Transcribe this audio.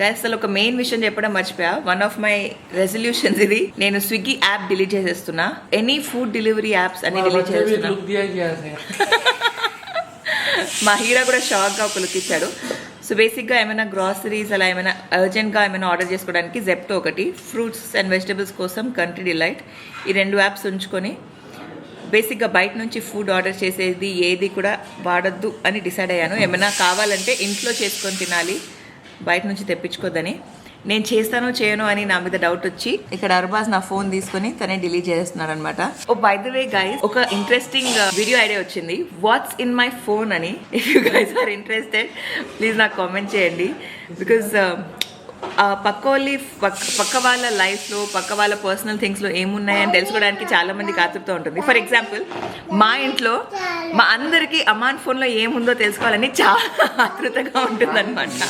Guys అసలు ఒక main విషయం చెప్పడం మర్చిపోయా. వన్ ఆఫ్ మై రెజల్యూషన్స్ ఇది, నేను స్విగ్గీ యాప్ డిలీట్ చేసేస్తున్నా. ఎనీ ఫుడ్ డెలివరీ యాప్స్ అన్ని డిలీట్ చేస్తున్నా. మా హీరో కూడా షాక్గా ఒక లుక్ ఇచ్చాడు. సో బేసిక్గా ఏమైనా గ్రాసరీస్ అలా ఏమైనా అర్జెంట్గా ఏమైనా ఆర్డర్ చేసుకోవడానికి జెప్టో ఒకటి, ఫ్రూట్స్ అండ్ వెజిటబుల్స్ కోసం కంట్రీ డిలైట్, ఈ 2 యాప్స్ ఉంచుకొని బేసిక్గా బయట నుంచి ఫుడ్ ఆర్డర్ చేసేది ఏది కూడా వాడద్దు అని డిసైడ్ అయ్యాను. ఏమైనా కావాలంటే ఇంట్లో చేసుకొని తినాలి, బయట నుంచి తెప్పించుకోద్దని. నేను చేస్తానో చేయను అని నా మీద డౌట్ వచ్చి ఇక్కడ అర్బాజ్ నా ఫోన్ తీసుకొని తనే డిలీట్ చేస్తున్నాడు అనమాట. Oh by the way guys, ఒక ఇంట్రెస్టింగ్ వీడియో ఐడియా వచ్చింది, వాట్స్ ఇన్ మై ఫోన్ అని. If you guys are interested please నాకు కామెంట్ చేయండి. బికాజ్ పక్క వాళ్ళ లైఫ్లో, పక్క వాళ్ళ పర్సనల్ థింగ్స్లో ఏమున్నాయని తెలుసుకోవడానికి చాలా మందికి ఆతృత ఉంటుంది. ఫర్ ఎగ్జాంపుల్ మా ఇంట్లో మా అందరికీ అమాన్ ఫోన్లో ఏముందో తెలుసుకోవాలని చాలా ఆతృతగా ఉంటుంది అనమాట.